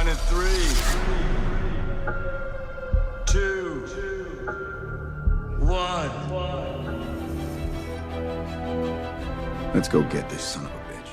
count in 3, 2, 1. Let's go get this son of a bitch.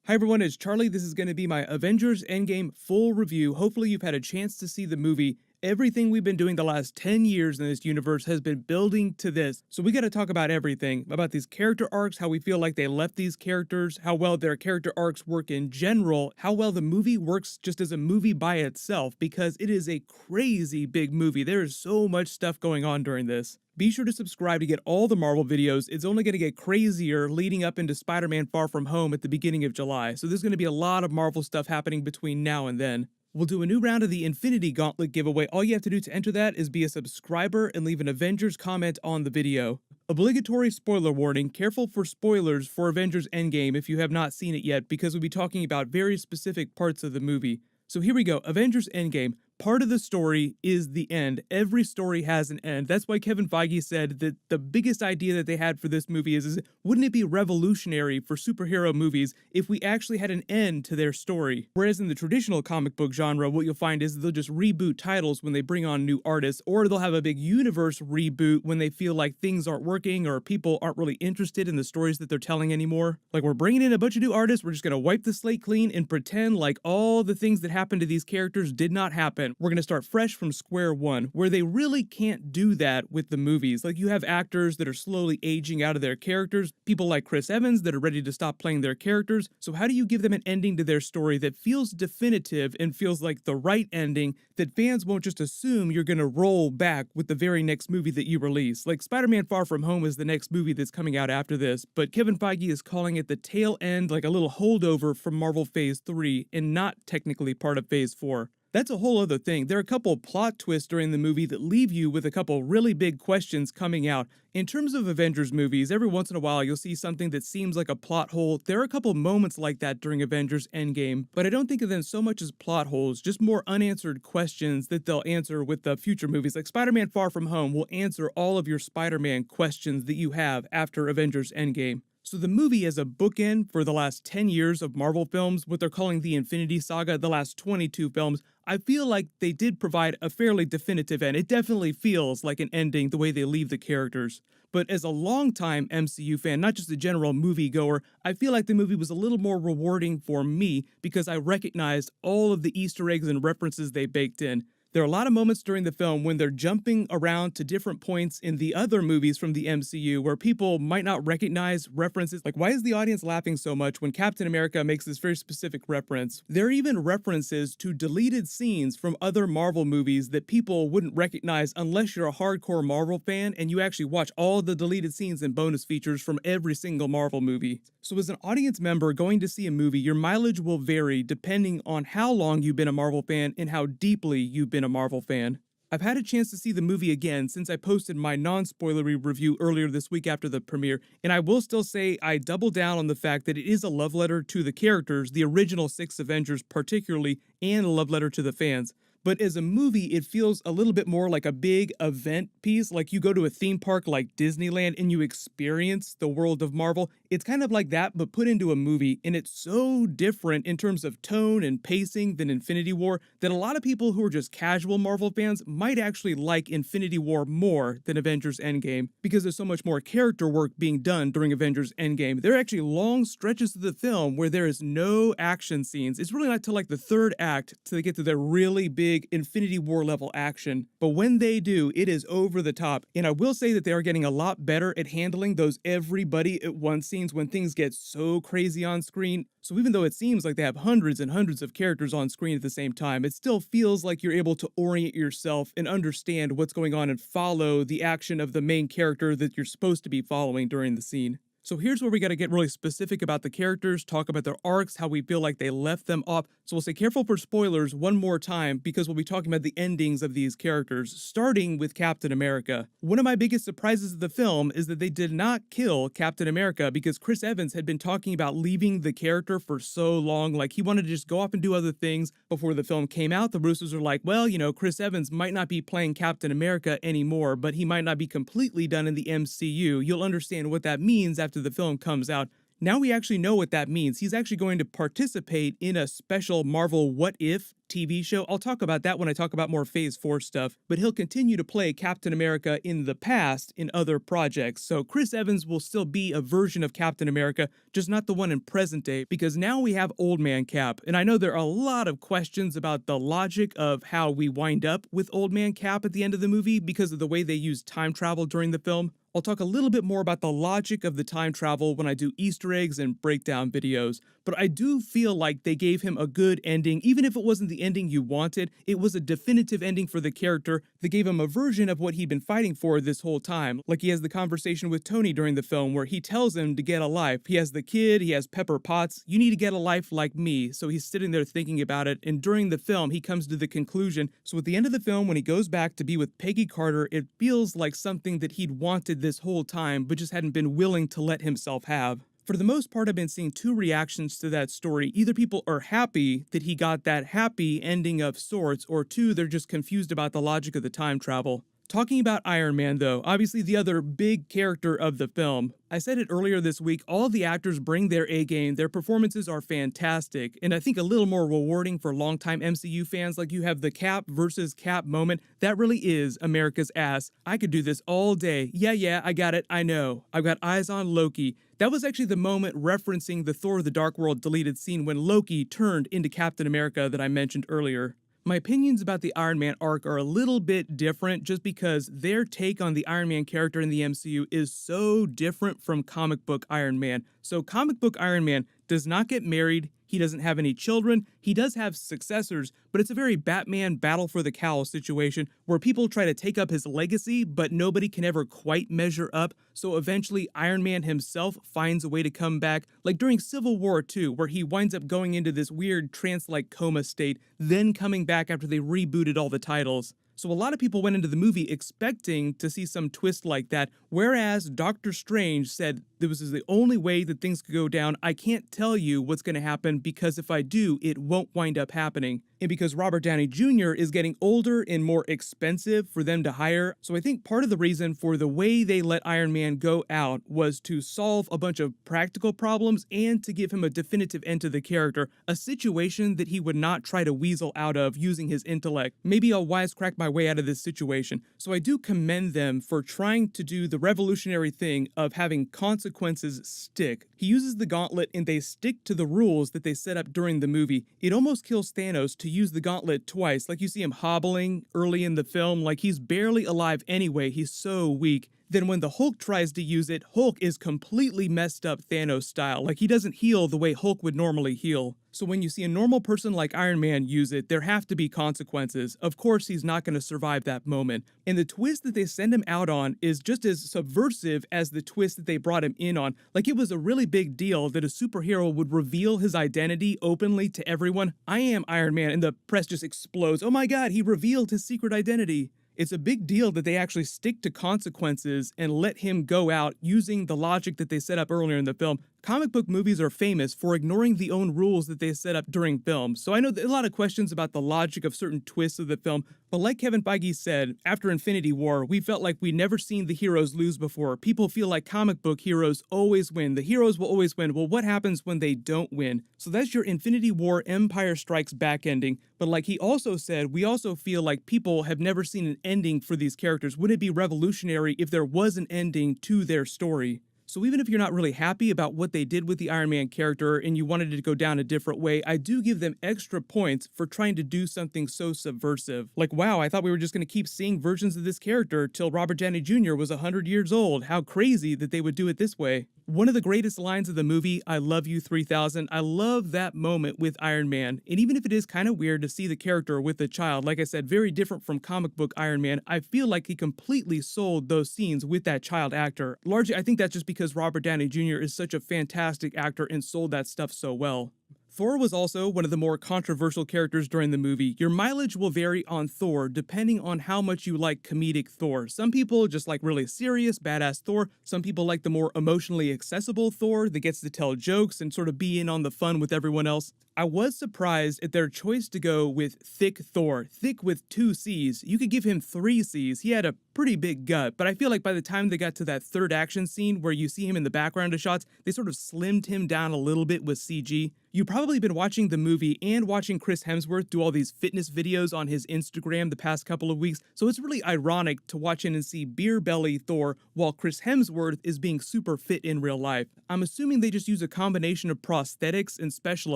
Hi everyone, it's Charlie. This is going to be my Avengers End Game full review. Hopefully you've had a chance to see the movie. Everything we've been doing the last 10 years in this universe has been building to this. So we got to talk about everything, about these character arcs, how we feel like they left these characters, how well their character arcs work in general, how well the movie works just as a movie by itself, because it is a crazy big movie. There is so much stuff going on during this. Be sure to subscribe to get all the Marvel videos. It's only going to get crazier leading up into Spider-Man Far From Home at the beginning of July. So there's going to be a lot of Marvel stuff happening between now and then. We'll do a new round of the Infinity Gauntlet giveaway. All you have to do to enter that is be a subscriber and leave an Avengers comment on the video. Obligatory spoiler warning, careful for spoilers for Avengers End Game if you have not seen it yet, because we'll be talking about very specific parts of the movie. So here we go, Avengers End Game. Part of the story is the end. Every story has an end. That's why Kevin Feige said that the biggest idea that they had for this movie is wouldn't it be revolutionary for superhero movies if we actually had an end to their story? Whereas in the traditional comic book genre, what you'll find is they'll just reboot titles when they bring on new artists, or they'll have a big universe reboot when they feel like things aren't working or people aren't really interested in the stories that they're telling anymore. Like, we're bringing in a bunch of new artists, we're just going to wipe the slate clean and pretend like all the things that happened to these characters did not happen. We're going to start fresh from square one, where they really can't do that with the movies. Like, you have actors that are slowly aging out of their characters, people like Chris Evans that are ready to stop playing their characters. So how do you give them an ending to their story that feels definitive and feels like the right ending, that fans won't just assume you're going to roll back with the very next movie that you release? Like, Spider-Man Far From Home is the next movie that's coming out after this, but Kevin Feige is calling it the tail end, like a little holdover from Marvel Phase 3 and not technically part of Phase 4. That's a whole other thing. There are a couple of plot twists during the movie that leave you with a couple really big questions coming out. In terms of Avengers movies, every once in a while you'll see something that seems like a plot hole. There are a couple moments like that during Avengers End Game, but I don't think of them so much as plot holes, just more unanswered questions that they'll answer with the future movies. Like Spider-Man Far From Home will answer all of your Spider-Man questions that you have after Avengers End Game. So the movie is a bookend for the last 10 years of Marvel films, what they're calling the Infinity Saga, the last 22 films. I feel like they did provide a fairly definitive end. It definitely feels like an ending the way they leave the characters. But as a longtime MCU fan, not just a general moviegoer, I feel like the movie was a little more rewarding for me because I recognized all of the Easter eggs and references they baked in. There are a lot of moments during the film when they're jumping around to different points in the other movies from the MCU where people might not recognize references. Like, why is the audience laughing so much when Captain America makes this very specific reference? There are even references to deleted scenes from other Marvel movies that people wouldn't recognize unless you're a hardcore Marvel fan and you actually watch all the deleted scenes and bonus features from every single Marvel movie. So as an audience member going to see a movie, your mileage will vary depending on how long you've been a Marvel fan and how deeply you've been a Marvel fan. I've had a chance to see the movie again since I posted my non-spoilery review earlier this week after the premiere, and I will still say I double down on the fact that it is a love letter to the characters, the original 6 Avengers particularly, and a love letter to the fans. But as a movie, it feels a little bit more like a big event piece, like you go to a theme park like Disneyland and you experience the world of Marvel. It's kind of like that, but put into a movie, and it's so different in terms of tone and pacing than Infinity War that a lot of people who are just casual Marvel fans might actually like Infinity War more than Avengers End Game, because there's so much more character work being done during Avengers End Game. There are actually long stretches of the film where there is no action scenes. It's really not till like the third act till they get to their really big Infinity War level action, but when they do, it is over the top. And I will say that they are getting a lot better at handling those everybody at once scenes when things get so crazy on screen. So even though it seems like they have hundreds and hundreds of characters on screen at the same time, it still feels like you're able to orient yourself and understand what's going on and follow the action of the main character that you're supposed to be following during the scene. So here's where we got to get really specific about the characters, talk about their arcs, how we feel like they left them off. So we'll say careful for spoilers one more time because we'll be talking about the endings of these characters, starting with Captain America. One of my biggest surprises of the film is that they did not kill Captain America because Chris Evans had been talking about leaving the character for so long. Like, he wanted to just go off and do other things. Before the film came out, the Russos are like, well, you know, Chris Evans might not be playing Captain America anymore, but he might not be completely done in the MCU. You'll understand what that means after the film comes out. Now we actually know what that means. He's actually going to participate in a special Marvel What If TV show. I'll talk about that when I talk about more Phase 4 stuff, but he'll continue to play Captain America in the past in other projects. So Chris Evans will still be a version of Captain America, just not the one in present day, because now we have Old Man Cap. And I know there are a lot of questions about the logic of how we wind up with Old Man Cap at the end of the movie because of the way they use time travel during the film. I'll talk a little bit more about the logic of the time travel when I do Easter eggs and breakdown videos, but I do feel like they gave him a good ending. Even if it wasn't the ending you wanted, it was a definitive ending for the character that gave him a version of what he'd been fighting for this whole time. Like he has the conversation with Tony during the film where he tells him to get a life. He has the kid, he has Pepper Potts, you need to get a life like me. So he's sitting there thinking about it, and during the film he comes to the conclusion. So at the end of the film, when he goes back to be with Peggy Carter, it feels like something that he'd wanted this whole time but just hadn't been willing to let himself have. For the most part, I've been seeing two reactions to that story. Either people are happy that he got that happy ending of sorts, or two, they're just confused about the logic of the time travel. Talking about Iron Man, though, obviously the other big character of the film. I said it earlier this week, all the actors bring their A game, their performances are fantastic, and I think a little more rewarding for longtime MCU fans. Like you have the Cap versus Cap moment, that really is America's ass. I could do this all day. Yeah, I got it, I know. I've got eyes on Loki. That was actually the moment referencing the Thor the Dark World deleted scene when Loki turned into Captain America that I mentioned earlier. My opinions about the Iron Man arc are a little bit different just because their take on the Iron Man character in the MCU is so different from comic book Iron Man. So comic book Iron Man does not get married, he doesn't have any children, he does have successors, but it's a very Batman battle for the cowl situation where people try to take up his legacy, but nobody can ever quite measure up. So eventually Iron Man himself finds a way to come back, like during Civil War II, where he winds up going into this weird trance-like coma state, then coming back after they rebooted all the titles. So a lot of people went into the movie expecting to see some twist like that, whereas Doctor Strange said this is the only way that things could go down. I can't tell you what's going to happen because if I do, it won't wind up happening. And because Robert Downey Jr. is getting older and more expensive for them to hire, so I think part of the reason for the way they let Iron Man go out was to solve a bunch of practical problems and to give him a definitive end to the character, a situation that he would not try to weasel out of using his intellect. Maybe I'll wisecrack my way out of this situation. So I do commend them for trying to do the revolutionary thing of having consequences stick. He uses the gauntlet and they stick to the rules that they set up during the movie. It almost kills Thanos to use the gauntlet twice. Like you see him hobbling early in the film, like he's barely alive anyway, he's so weak. Then when the Hulk tries to use it, Hulk is completely messed up Thanos style, like he doesn't heal the way Hulk would normally heal. So when you see a normal person like Iron Man use it, there have to be consequences. Of course, he's not going to survive that moment. And the twist that they send him out on is just as subversive as the twist that they brought him in on. Like it was a really big deal that a superhero would reveal his identity openly to everyone. I am Iron Man, and the press just explodes. Oh my God, he revealed his secret identity. It's a big deal that they actually stick to consequences and let him go out using the logic that they set up earlier in the film. Comic book movies are famous for ignoring the own rules that they set up during film. So I know there are a lot of questions about the logic of certain twists of the film, but like Kevin Feige said, after Infinity War, we felt like we'd never seen the heroes lose before. People feel like comic book heroes always win. The heroes will always win. Well, what happens when they don't win? So that's your Infinity War Empire Strikes Back ending. But like he also said, we also feel like people have never seen an ending for these characters. Wouldn't it be revolutionary if there was an ending to their story? So even if you're not really happy about what they did with the Iron Man character and you wanted it to go down a different way, I do give them extra points for trying to do something so subversive. Like, wow, I thought we were just going to keep seeing versions of this character till Robert Downey Jr. was 100 years old. How crazy that they would do it this way. One of the greatest lines of the movie, I love you 3000, I love that moment with Iron Man. And even if it is kind of weird to see the character with a child, like I said, very different from comic book Iron Man, I feel like he completely sold those scenes with that child actor. Largely, I think that's just because Robert Downey Jr. is such a fantastic actor and sold that stuff so well. Thor was also one of the more controversial characters during the movie. Your mileage will vary on Thor depending on how much you like comedic Thor. Some people just like really serious, badass Thor. Some people like the more emotionally accessible Thor that gets to tell jokes and sort of be in on the fun with everyone else. I was surprised at their choice to go with Thick Thor, thick with 2 C's. You could give him 3 C's. He had a pretty big gut, but I feel like by the time they got to that third action scene where you see him in the background of shots, they sort of slimmed him down a little bit with CG. You've probably been watching the movie and watching Chris Hemsworth do all these fitness videos on his Instagram the past couple of weeks, so it's really ironic to watch in and see beer belly Thor while Chris Hemsworth is being super fit in real life. I'm assuming they just use a combination of prosthetics and special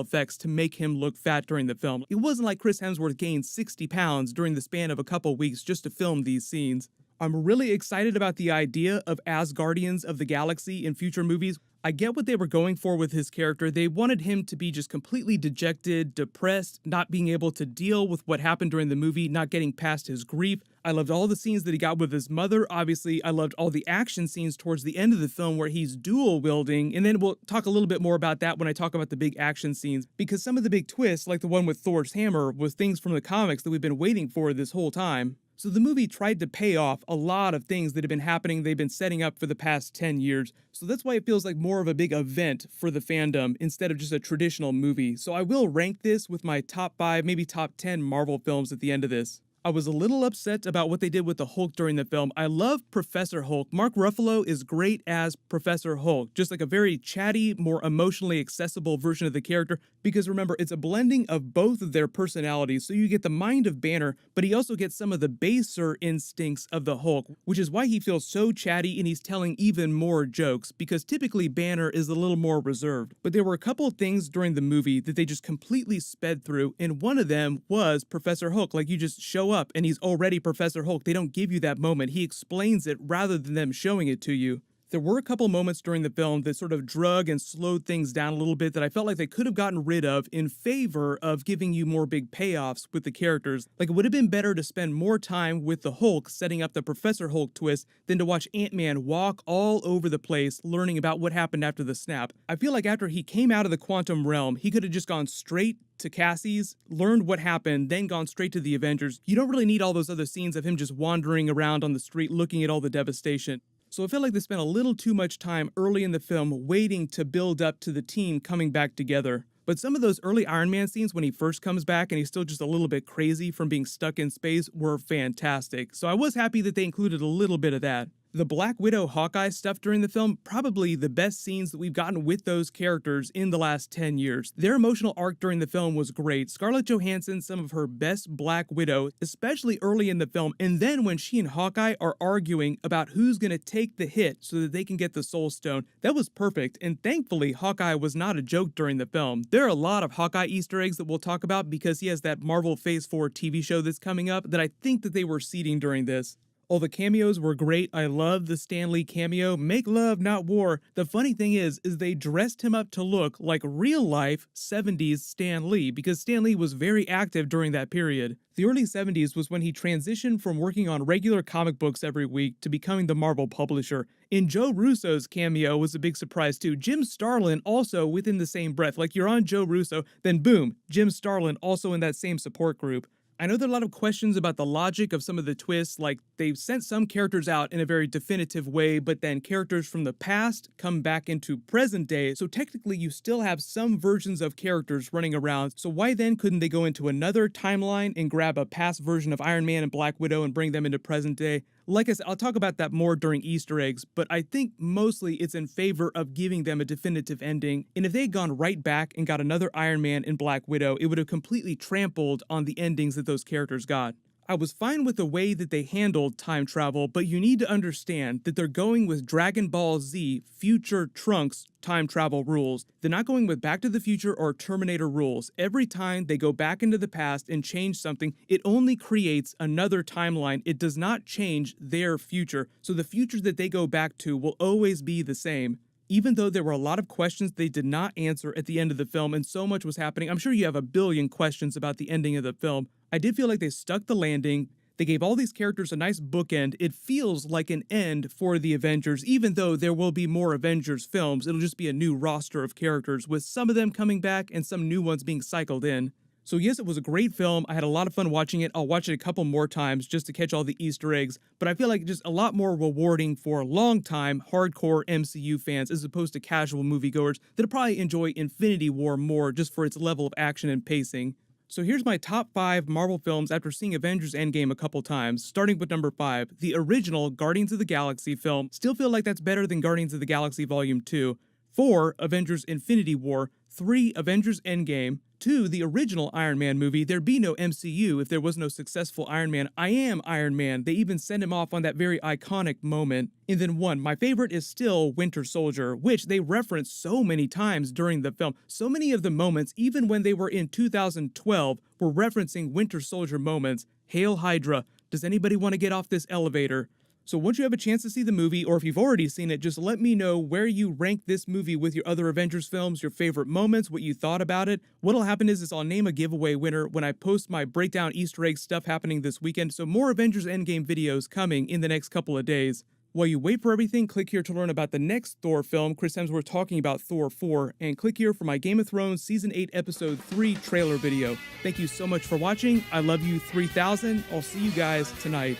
effects to make him look fat during the film. It wasn't like Chris Hemsworth gained 60 pounds during the span of a couple weeks just to film these scenes. I'm really excited about the idea of Asgardians of the Galaxy in future movies. I get what they were going for with his character. They wanted him to be just completely dejected, depressed, not being able to deal with what happened during the movie, not getting past his grief. I loved all the scenes that he got with his mother. Obviously, I loved all the action scenes towards the end of the film where he's dual wielding, and then we'll talk a little bit more about that when I talk about the big action scenes, because some of the big twists, like the one with Thor's hammer, was things from the comics that we've been waiting for this whole time. So the movie tried to pay off a lot of things that have been happening, they've been setting up for the past 10 years. So that's why it feels like more of a big event for the fandom instead of just a traditional movie. So I will rank this with my top 5, maybe top 10 Marvel films at the end of this. I was a little upset about what they did with the Hulk during the film. I love Professor Hulk. Mark Ruffalo is great as Professor Hulk, just like a very chatty, more emotionally accessible version of the character, because remember, it's a blending of both of their personalities, so you get the mind of Banner, but he also gets some of the baser instincts of the Hulk, which is why he feels so chatty and he's telling even more jokes, because typically Banner is a little more reserved. But there were a couple of things during the movie that they just completely sped through, and one of them was Professor Hulk. Like, you just show up and he's already Professor Hulk. They don't give you that moment. He explains it rather than them showing it to you. There were a couple moments during the film that sort of drug and slowed things down a little bit that I felt like they could have gotten rid of in favor of giving you more big payoffs with the characters. Like, it would have been better to spend more time with the Hulk setting up the Professor Hulk twist than to watch Ant-Man walk all over the place learning about what happened after the snap. I feel like after he came out of the quantum realm, he could have just gone straight to Cassie's, learned what happened, then gone straight to the Avengers. You don't really need all those other scenes of him just wandering around on the street looking at all the devastation. So I feel like they spent a little too much time early in the film waiting to build up to the team coming back together. But some of those early Iron Man scenes when he first comes back and he's still just a little bit crazy from being stuck in space were fantastic. So I was happy that they included a little bit of that. The Black Widow Hawkeye stuff during the film, probably the best scenes that we've gotten with those characters in the last 10 years. Their emotional arc during the film was great. Scarlett Johansson, some of her best Black Widow, especially early in the film, and then when she and Hawkeye are arguing about who's gonna take the hit so that they can get the Soul Stone, that was perfect, and thankfully Hawkeye was not a joke during the film. There are a lot of Hawkeye Easter eggs that we'll talk about because he has that Marvel Phase 4 TV show that's coming up that I think that they were seeding during this. All the cameos were great. I love the Stan Lee cameo. Make love, not war. The funny thing is they dressed him up to look like real-life 70s Stan Lee, because Stan Lee was very active during that period. The early 70s was when he transitioned from working on regular comic books every week to becoming the Marvel publisher. And Joe Russo's cameo was a big surprise too. Jim Starlin also within the same breath. Like, you're on Joe Russo, then boom, Jim Starlin also in that same support group. I know there are a lot of questions about the logic of some of the twists, like they've sent some characters out in a very definitive way, but then characters from the past come back into present day, so technically you still have some versions of characters running around, so why then couldn't they go into another timeline and grab a past version of Iron Man and Black Widow and bring them into present day? Like I said, I'll talk about that more during Easter eggs, but I think mostly it's in favor of giving them a definitive ending, and if they had gone right back and got another Iron Man and Black Widow, it would have completely trampled on the endings that those characters got. I was fine with the way that they handled time travel, but you need to understand that they're going with Dragon Ball Z Future Trunks time travel rules. They're not going with Back to the Future or Terminator rules. Every time they go back into the past and change something, it only creates another timeline. It does not change their future. So the future that they go back to will always be the same. Even though there were a lot of questions they did not answer at the end of the film and so much was happening, I'm sure you have a billion questions about the ending of the film. I did feel like they stuck the landing. They gave all these characters a nice bookend. It feels like an end for the Avengers, even though there will be more Avengers films. It'll just be a new roster of characters, with some of them coming back and some new ones being cycled in. So yes, it was a great film. I had a lot of fun watching it. I'll watch it a couple more times just to catch all the Easter eggs, but I feel like just a lot more rewarding for long-time hardcore MCU fans as opposed to casual moviegoers that'll probably enjoy Infinity War more just for its level of action and pacing. So here's my top 5 Marvel films after seeing Avengers End Game a couple times, starting with number 5. The original Guardians of the Galaxy film. Still feel like that's better than Guardians of the Galaxy Volume 2. 4. Avengers Infinity War. 3. Avengers Endgame. 2. The original Iron Man movie. There'd be no MCU if there was no successful Iron Man. I am Iron Man. They even send him off on that very iconic moment. And then 1. My favorite is still Winter Soldier, which they reference so many times during the film. So many of the moments, even when they were in 2012, were referencing Winter Soldier moments. Hail Hydra. Does anybody want to get off this elevator? So once you have a chance to see the movie, or if you've already seen it, just let me know where you rank this movie with your other Avengers films, your favorite moments, what you thought about it. What'll happen is I'll name a giveaway winner when I post my breakdown Easter egg stuff happening this weekend, so more Avengers Endgame videos coming in the next couple of days. While you wait for everything, click here to learn about the next Thor film, Chris Hemsworth talking about Thor 4, and click here for my Game of Thrones Season 8 Episode 3 trailer video. Thank you so much for watching. I love you 3000. I'll see you guys tonight.